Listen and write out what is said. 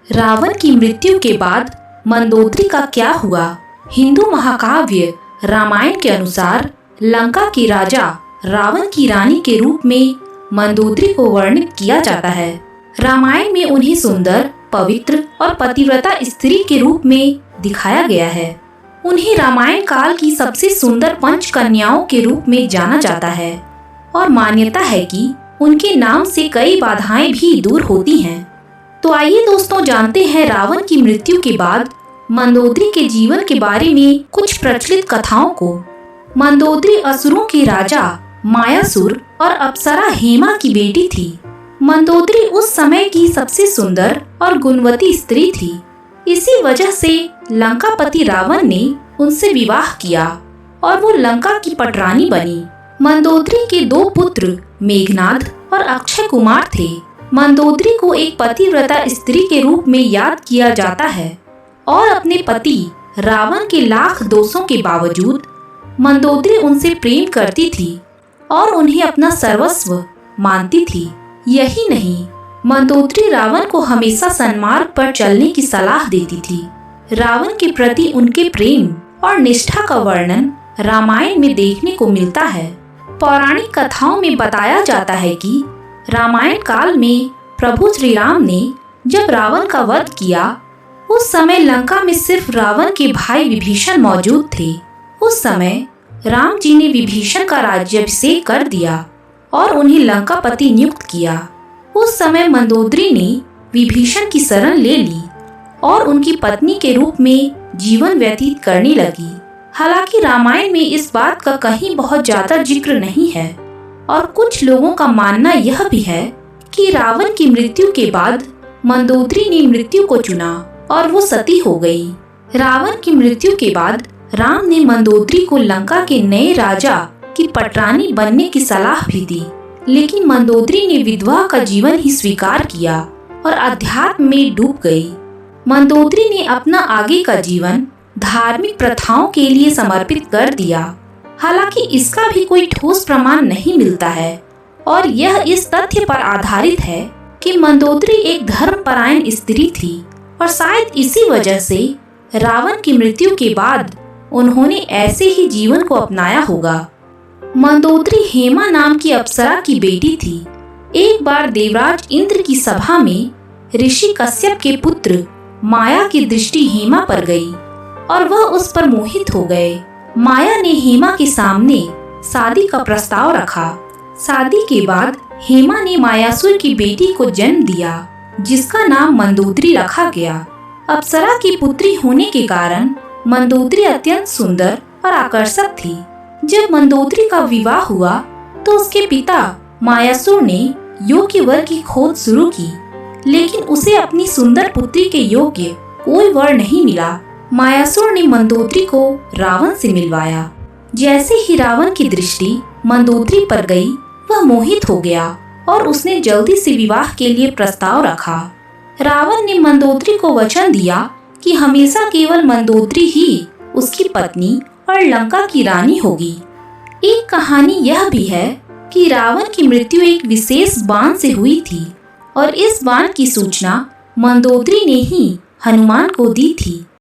रावण की मृत्यु के बाद मंदोदरी का क्या हुआ? हिंदू महाकाव्य रामायण के अनुसार लंका के राजा रावण की रानी के रूप में मंदोदरी को वर्णित किया जाता है। रामायण में उन्हें सुंदर, पवित्र और पतिव्रता स्त्री के रूप में दिखाया गया है। उन्हें रामायण काल की सबसे सुंदर पंच कन्याओं के रूप में जाना जाता है और मान्यता है कि उनके नाम से कई बाधाएं भी दूर होती हैं। तो आइए दोस्तों, जानते हैं रावण की मृत्यु के बाद मंदोदरी के जीवन के बारे में कुछ प्रचलित कथाओं को। मंदोदरी असुरों के राजा मायासुर और अप्सरा हेमा की बेटी थी। मंदोदरी उस समय की सबसे सुंदर और गुणवती स्त्री थी। इसी वजह से लंकापति रावण ने उनसे विवाह किया और वो लंका की पटरानी बनी। मंदोदरी के दो पुत्र मेघनाद और अक्षय कुमार थे। मंदोदरी को एक पतिव्रता स्त्री के रूप में याद किया जाता है और अपने पति रावण के लाख दोषों के बावजूद मंदोदरी उनसे प्रेम करती थी और उन्हें अपना सर्वस्व मानती थी। यही नहीं, मंदोदरी रावण को हमेशा सन्मार्ग पर चलने की सलाह देती थी। रावण के प्रति उनके प्रेम और निष्ठा का वर्णन रामायण में देखने को मिलता है। पौराणिक कथाओं में बताया जाता है कि रामायण काल में प्रभु श्री राम ने जब रावण का वध किया, उस समय लंका में सिर्फ रावण के भाई विभीषण मौजूद थे। उस समय राम जी ने विभीषण का राज्याभिषेक कर दिया और उन्हें लंकापति नियुक्त किया। उस समय मंदोदरी ने विभीषण की शरण ले ली और उनकी पत्नी के रूप में जीवन व्यतीत करने लगी। हालांकि रामायण में इस बात का कहीं बहुत ज्यादा जिक्र नहीं है और कुछ लोगों का मानना यह भी है कि रावण की मृत्यु के बाद मंदोदरी ने मृत्यु को चुना और वो सती हो गई। रावण की मृत्यु के बाद राम ने मंदोदरी को लंका के नए राजा की पटरानी बनने की सलाह भी दी, लेकिन मंदोदरी ने विधवा का जीवन ही स्वीकार किया और अध्यात्म में डूब गई। मंदोदरी ने अपना आगे का जीवन धार्मिक प्रथाओं के लिए समर्पित कर दिया। हालांकि इसका भी कोई ठोस प्रमाण नहीं मिलता है और यह इस तथ्य पर आधारित है कि मंदोदरी एक धर्मपरायण स्त्री थी और शायद इसी वजह से रावण की मृत्यु के बाद उन्होंने ऐसे ही जीवन को अपनाया होगा। मंदोदरी हेमा नाम की अप्सरा की बेटी थी। एक बार देवराज इंद्र की सभा में ऋषि कश्यप के पुत्र माया की दृष्टि हेमा पर गई और वह उस पर मोहित हो गए। माया ने हेमा के सामने शादी का प्रस्ताव रखा। शादी के बाद हेमा ने मायासुर की बेटी को जन्म दिया, जिसका नाम मंदोदरी रखा गया। अप्सरा की पुत्री होने के कारण मंदोदरी अत्यंत सुंदर और आकर्षक थी। जब मंदोदरी का विवाह हुआ तो उसके पिता मायासुर ने योग्य वर की खोज शुरू की, लेकिन उसे अपनी सुंदर पुत्री के योग्य कोई वर नहीं मिला। मायासुर ने मंदोदरी को रावण से मिलवाया। जैसे ही रावण की दृष्टि मंदोदरी पर गई, वह मोहित हो गया और उसने जल्दी से विवाह के लिए प्रस्ताव रखा। रावण ने मंदोदरी को वचन दिया कि हमेशा केवल मंदोदरी ही उसकी पत्नी और लंका की रानी होगी। एक कहानी यह भी है कि रावण की मृत्यु एक विशेष बाण से हुई थी और इस बाण की सूचना मंदोदरी ने ही हनुमान को दी थी।